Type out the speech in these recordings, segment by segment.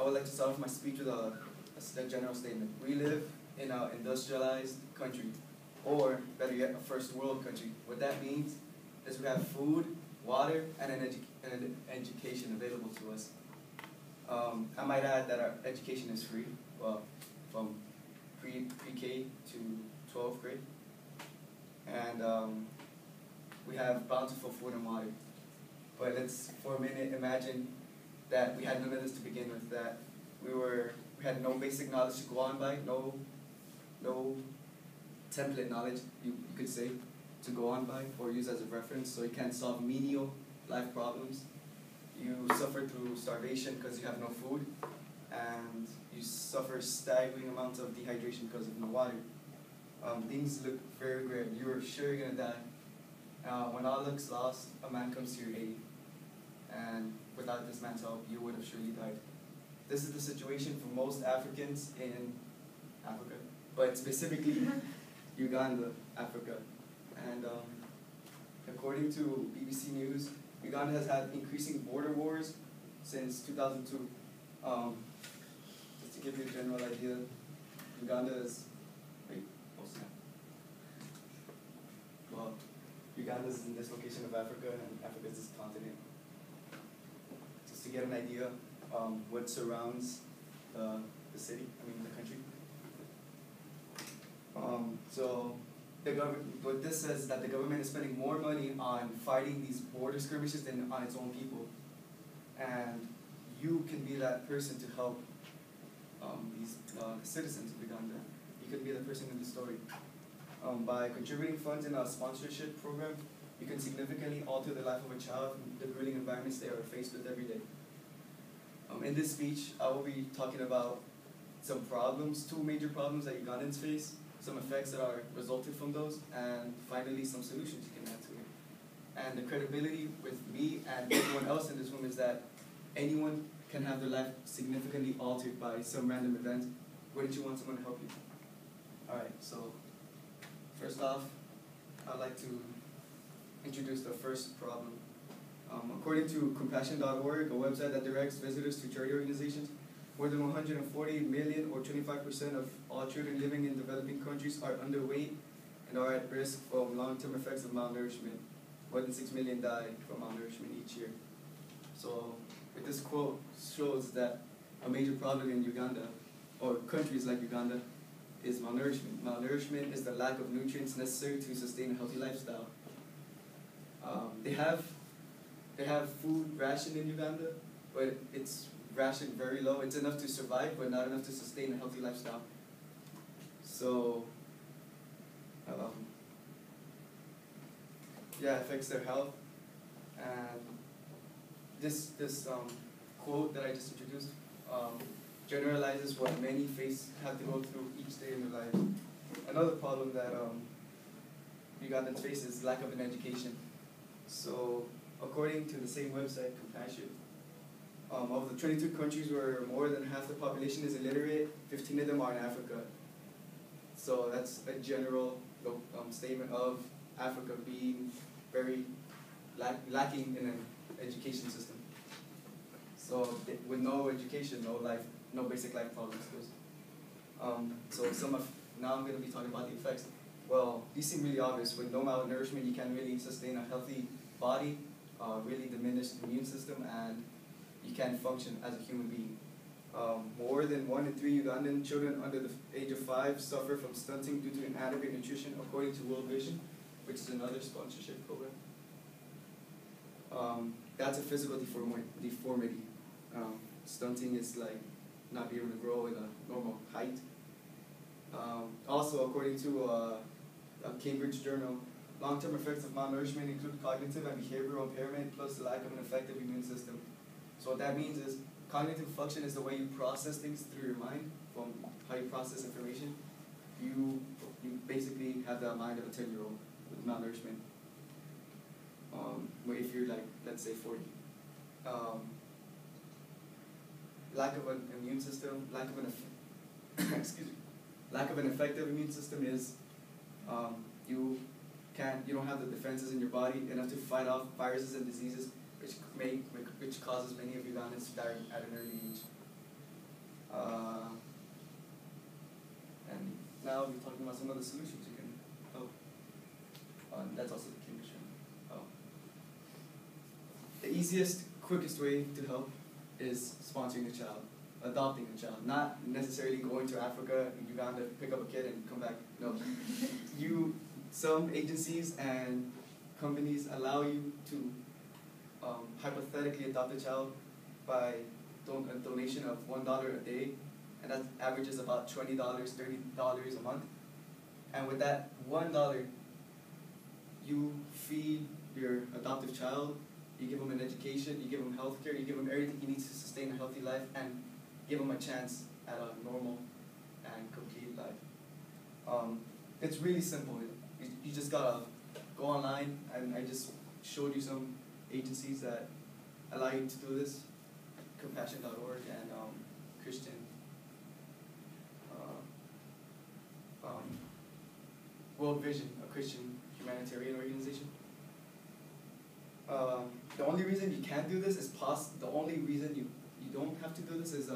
I would like to start off my speech with a general statement. We live in an industrialized country, or better yet, a first world country. What that means is we have food, water, and an education available to us. I might add that our education is free, well, from pre-K to 12th grade. And we have bountiful food and water. But let's, for a minute, imagine that we had none of this to begin with, that we had no basic knowledge to go on by, no template knowledge, you could say, to go on by or use as a reference, so you can't solve menial life problems. You suffer through starvation because you have no food, and you suffer staggering amounts of dehydration because of no water. Things look very grim. You're sure you're going to die. When all looks lost, a man comes to your aid, and without this man's help, you would have surely died. This is the situation for most Africans in Africa, but specifically Uganda, Africa. And according to BBC News, Uganda has had increasing border wars since 2002. Just to give you a general idea, Uganda is, Uganda is in this location of Africa, and Africa is this continent. Just to get an idea, what surrounds the city, the country. So what this says is that the government is spending more money on fighting these border skirmishes than on its own people. And you can be that person to help these citizens of Uganda. You can be the person in the story. By contributing funds in a sponsorship program, you can significantly alter the life of a child from the grueling environments they are faced with every day. In this speech, I will be talking about some problems, two major problems that Ugandans face, some effects that are resulted from those, and finally some solutions you can add to it. And the credibility with me and everyone else in this room is that anyone can have their life significantly altered by some random event. Wouldn't you want someone to help you? Alright, so first off, I'd like to introduce the first problem. According to Compassion.org, a website that directs visitors to charity organizations, more than 140 million or 25% of all children living in developing countries are underweight and are at risk from long-term effects of malnourishment. More than 6 million die from malnourishment each year. So this quote shows that a major problem in Uganda, or countries like Uganda, is malnourishment. Malnourishment is the lack of nutrients necessary to sustain a healthy lifestyle. They have food ration in Uganda, but it's rationed very low. It's enough to survive, but not enough to sustain a healthy lifestyle. So, it affects their health. And this quote that I just introduced generalizes what many have to go through each day in their lives. Another problem that Ugandans face is lack of an education. So, according to the same website, Compassion, of the 22 countries where more than half the population is illiterate, 15 of them are in Africa. So that's a general statement of Africa being very lacking in an education system. So with no education, no basic life problems. Now I'm going to be talking about the effects. Well, these seem really obvious. With no malnourishment, you can't really sustain a healthy body, really diminished immune system, and you can't function as a human being. More than 1 in 3 Ugandan children under the age of 5 suffer from stunting due to inadequate nutrition, according to World Vision, which is another sponsorship program. That's a physical deformity. Stunting is like not being able to grow in a normal height. Also, according to a Cambridge journal, long-term effects of malnourishment include cognitive and behavioral impairment, plus the lack of an effective immune system. So what that means is cognitive function is the way you process things through your mind, from how you process information. You basically have the mind of a 10-year-old with malnourishment. If you're let's say 40. Lack of an immune system, lack of an effective immune system is you don't have the defenses in your body enough to fight off viruses and diseases, which causes many of Ugandans to die at an early age. I'll be talking about some of the solutions you can help. That's also the key mission. The easiest, quickest way to help is sponsoring a child, adopting a child, not necessarily going to Africa, Uganda, pick up a kid and come back. No, some agencies and companies allow you to hypothetically adopt a child by a donation of $1 a day, and that averages about $20, $30 a month. And with that $1, you feed your adoptive child, you give him an education, you give him health care, you give him everything he needs to sustain a healthy life, and give him a chance at a normal and complete life. It's really simple. You just gotta go online, and I just showed you some agencies that allow you to do this, compassion.org and Christian, World Vision, a Christian humanitarian organization. The only reason you can't do this is the only reason you don't have to do this is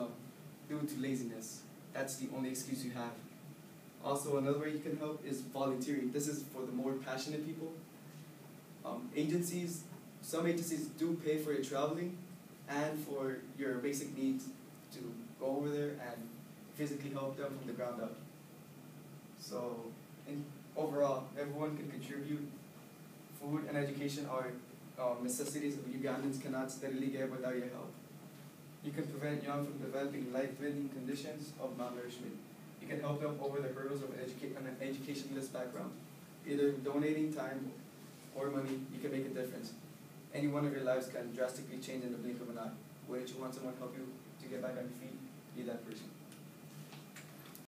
due to laziness. That's the only excuse you have. Also, another way you can help is volunteering. This is for the more passionate people. Some agencies do pay for your traveling and for your basic needs to go over there and physically help them from the ground up. So, overall, everyone can contribute. Food and education are necessities Ugandans cannot steadily get without your help. You can prevent young from developing life-threatening conditions of malnourishment. You can help them over the hurdles of an educationless background. Either donating time or money, you can make a difference. Any one of your lives can drastically change in the blink of an eye. Wouldn't you want someone to help you to get back on your feet? Be that person.